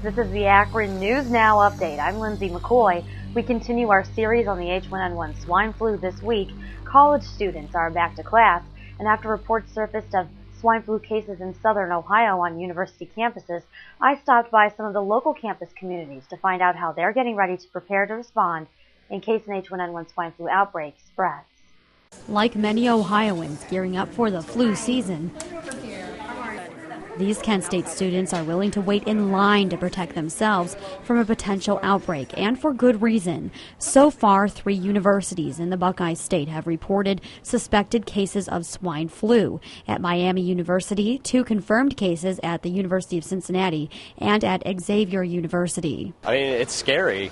This is the Akron News Now update. I'm Lindsay McCoy. We continue our series on the H1N1 swine flu this week. College students are back to class, and after reports surfaced of swine flu cases in southern Ohio on university campuses, I stopped by some of the local campus communities to find out how they're getting ready to prepare to respond in case an H1N1 swine flu outbreak spreads. Like many Ohioans gearing up for the flu season, these Kent State students are willing to wait in line to protect themselves from a potential outbreak, and for good reason. So far, 3 universities in the Buckeye State have reported suspected cases of swine flu. At Miami University, 2 confirmed cases at the University of Cincinnati and at Xavier University. I mean, it's scary.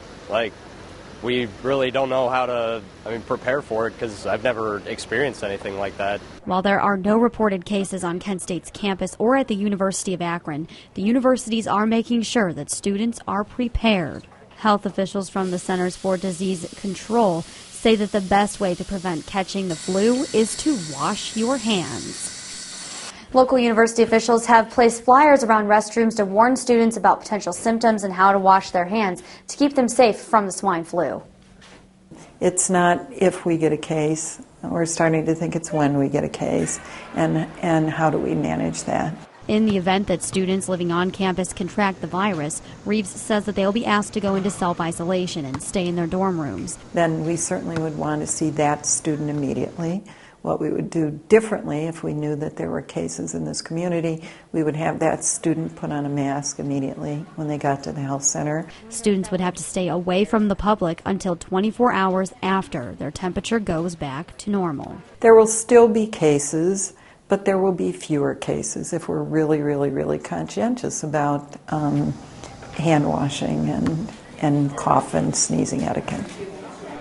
We really don't know how to prepare for it because I've never experienced anything like that. While there are no reported cases on Kent State's campus or at the University of Akron, the universities are making sure that students are prepared. Health officials from the Centers for Disease Control say that the best way to prevent catching the flu is to wash your hands. Local university officials have placed flyers around restrooms to warn students about potential symptoms and how to wash their hands to keep them safe from the swine flu. It's not if we get a case. We're starting to think it's when we get a case, and how do we manage that. In the event that students living on campus contract the virus, Reeves says that they'll be asked to go into self-isolation and stay in their dorm rooms. Then we certainly would want to see that student immediately. What we would do differently if we knew that there were cases in this community, we would have that student put on a mask immediately when they got to the health center. Students would have to stay away from the public until 24 hours after their temperature goes back to normal. There will still be cases, but there will be fewer cases if we're really, really, really conscientious about hand washing and cough and sneezing etiquette.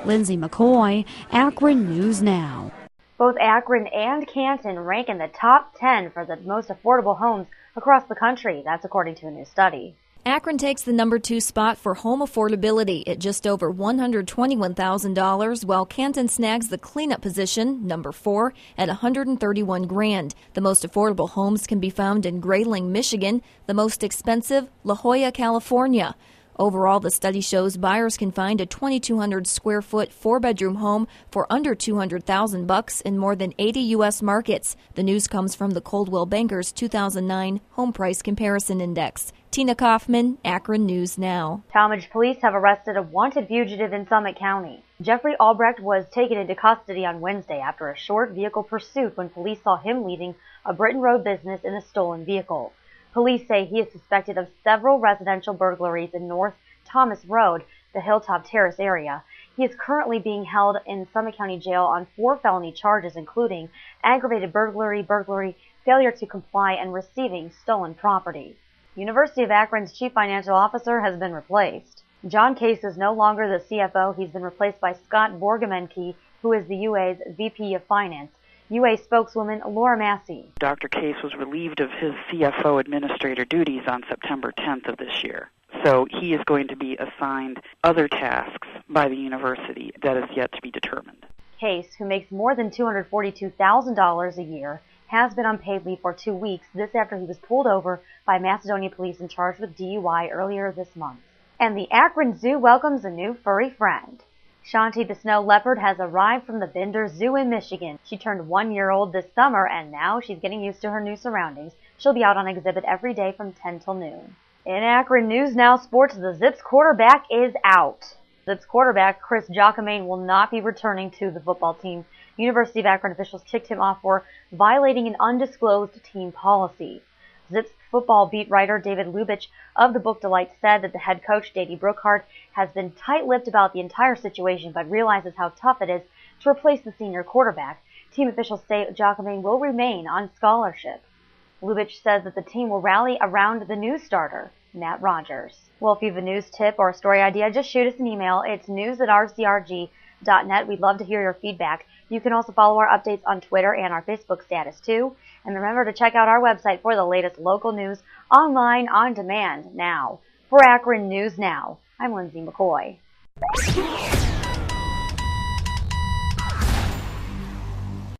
Lindsay McCoy, Akron News Now. Both Akron and Canton rank in the top 10 for the most affordable homes across the country. That's according to a new study. Akron takes the number 2 spot for home affordability at just over $121,000, while Canton snags the cleanup position, number 4, at $131,000. The most affordable homes can be found in Grayling, Michigan. The most expensive, La Jolla, California. Overall, the study shows buyers can find a 2,200 square foot 4-bedroom home for under $200,000 in more than 80 U.S. markets. The news comes from the Coldwell Banker's 2009 Home Price Comparison Index. Tina Kaufman, Akron News Now. Talmadge police have arrested a wanted fugitive in Summit County. Jeffrey Albrecht was taken into custody on Wednesday after a short vehicle pursuit when police saw him leaving a Britain Road business in a stolen vehicle. Police say he is suspected of several residential burglaries in North Thomas Road, the Hilltop Terrace area. He is currently being held in Summit County Jail on 4 felony charges, including aggravated burglary, failure to comply, and receiving stolen property. University of Akron's chief financial officer has been replaced. John Case is no longer the CFO. He's been replaced by Scott Borgamenke, who is the UA's VP of Finance. UA spokeswoman Laura Massey. Dr. Case was relieved of his CFO administrator duties on September 10th of this year. So he is going to be assigned other tasks by the university that is yet to be determined. Case, who makes more than $242,000 a year, has been on paid leave for 2 weeks, this after he was pulled over by Macedonia police and charged with DUI earlier this month. And the Akron Zoo welcomes a new furry friend. Shanti the snow leopard has arrived from the Bender Zoo in Michigan. She turned 1-year-old this summer, and now she's getting used to her new surroundings. She'll be out on exhibit every day from 10 till noon. In Akron News Now Sports, the Zips quarterback is out. Zips quarterback Chris Jacquemain will not be returning to the football team. University of Akron officials kicked him off for violating an undisclosed team policy. Zips football beat writer David Lubich of the Book Delight said that the head coach, Davey Brookhart, has been tight-lipped about the entire situation but realizes how tough it is to replace the senior quarterback. Team officials say Jacquemain will remain on scholarship. Lubich says that the team will rally around the new starter, Matt Rogers. Well, if you have a news tip or a story idea, just shoot us an email. It's news@rcrg.net. We'd love to hear your feedback. You can also follow our updates on Twitter and our Facebook status, too. And remember to check out our website for the latest local news online on demand now. For Akron News Now, I'm Lindsay McCoy.